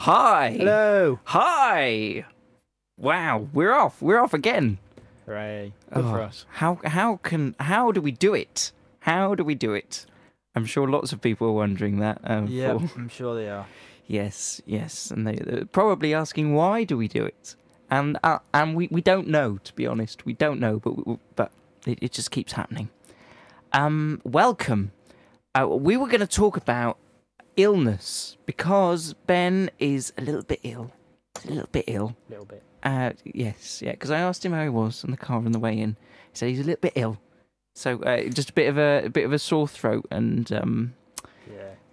Hi. Hello. Hi. Wow, we're off. We're off again. Hooray. Good for us. How do we do it? How do we do it? I'm sure lots of people are wondering that. Yeah, I'm sure they are. Yes, and they're probably asking why do we do it? And we don't know, to be honest. We don't know, but it just keeps happening. Welcome. We were going to talk about illness because Ben is a little bit ill. Yes, because I asked him how he was in the car on the way in. He said he's a little bit ill, so just a bit of a sore throat and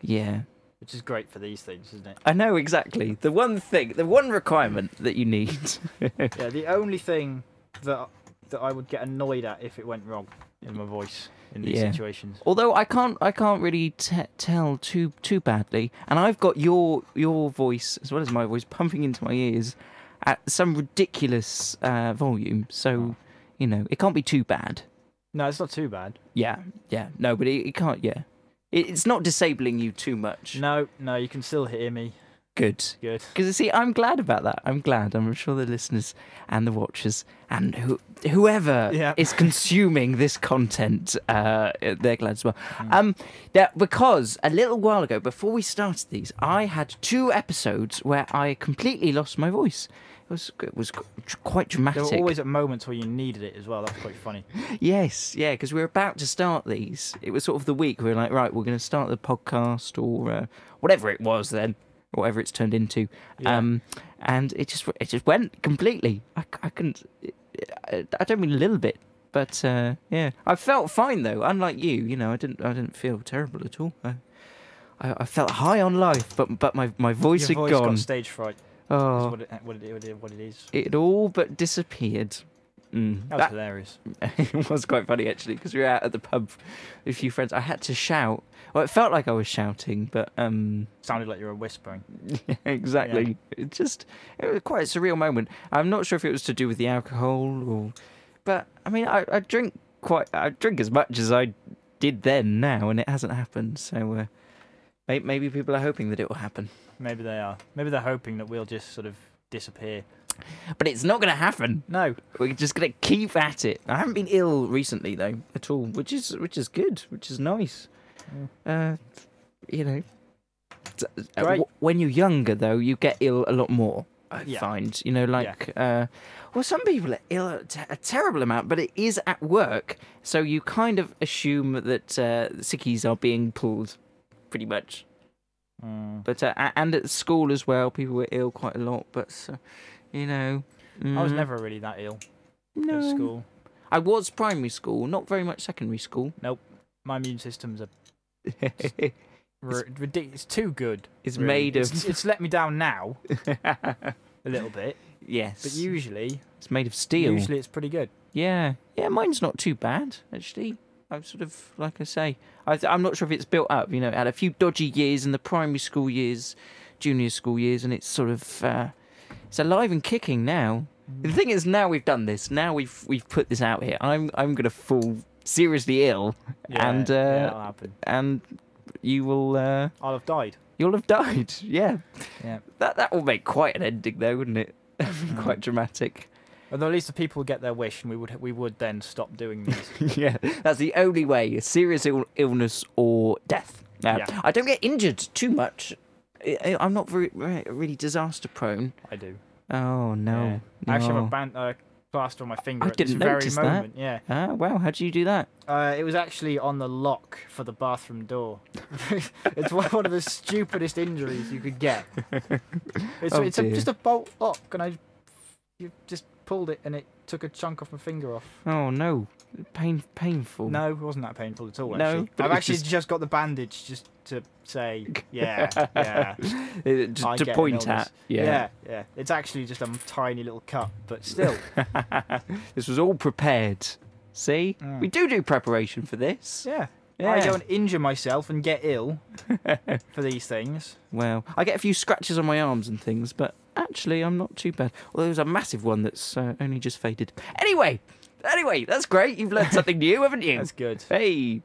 yeah. Which is great for these things, isn't it? I know exactly the one requirement that you need. Yeah, the only thing that I would get annoyed at if it went wrong in my voice in these situations. Although I can't really tell too badly, and I've got your voice as well as my voice pumping into my ears at some ridiculous volume, so it can't be too bad. No, it's not too bad. Yeah, no, but it can't. Yeah, it's not disabling you too much. No, you can still hear me. Good. Because see, I'm glad about that. I'm glad. I'm sure the listeners and the watchers and whoever is consuming this content, they're glad as well. Because a little while ago, before we started these, I had 2 episodes where I completely lost my voice. It was quite dramatic. There were always at moments where you needed it as well. That was quite funny. Yes, because we were about to start these. It was sort of the week we were like, right, we're going to start the podcast or whatever it was then. Whatever it's turned into, and it just went completely. I couldn't. I don't mean a little bit, but I felt fine though. Unlike you, I didn't feel terrible at all. I felt high on life, but my voice had gone. Got stage fright. Oh, what it is. It all but disappeared. That was hilarious. It was quite funny actually because we were out at the pub with a few friends. I had to shout. Well, it felt like I was shouting, but sounded like you were whispering. Yeah, exactly. Yeah. It was quite a surreal moment. I'm not sure if it was to do with the alcohol but I mean, I drink as much as I did then now, and it hasn't happened. So maybe people are hoping that it will happen. Maybe they are. Maybe they're hoping that we'll just sort of disappear. But it's not going to happen. No, we're just going to keep at it. I haven't been ill recently though at all, which is good, which is nice. When you're younger though, you get ill a lot more. I find, some people are ill a terrible amount, but it is at work, so you kind of assume that sickies are being pulled, pretty much. But and at school as well, people were ill quite a lot. But I was never really that ill. No. At school. I was primary school, not very much secondary school. Nope, my immune system's it's too good. It's really made of. It's let me down now, a little bit. Yes, but usually it's made of steel. Usually it's pretty good. Yeah, mine's not too bad actually. I'm sort of, like I say, I'm not sure if it's built up. I had a few dodgy years in the primary school years, junior school years, and it's sort of it's alive and kicking now. The thing is, now we've done this. Now we've put this out here. I'm gonna fall seriously ill, and that'll happen. And you will. I'll have died. You'll have died. Yeah. Yeah. That will make quite an ending, though, wouldn't it? Quite dramatic. Although at least the people would get their wish, and we would then stop doing these. Yeah, that's the only way: a serious illness or death. I don't get injured too much. I'm not really disaster prone. I do. Oh no! Yeah. I actually have a plaster on my finger I at this didn't very notice moment. That. Yeah. Wow! How did you do that? It was actually on the lock for the bathroom door. It's one of the stupidest injuries you could get. It's just a bolt lock, and you just pulled it, and it took a chunk off my finger off. Oh no! Painful. No, it wasn't that painful at all. No, actually. I've actually just got the bandage just to say, yeah, just to point at. Yeah. It's actually just a tiny little cut, but still. This was all prepared. See, we do preparation for this. Yeah. I go and injure myself and get ill for these things. Well, I get a few scratches on my arms and things, but actually I'm not too bad. Well, there was a massive one that's only just faded. Anyway, that's great. You've learned something new, haven't you? That's good. Hey.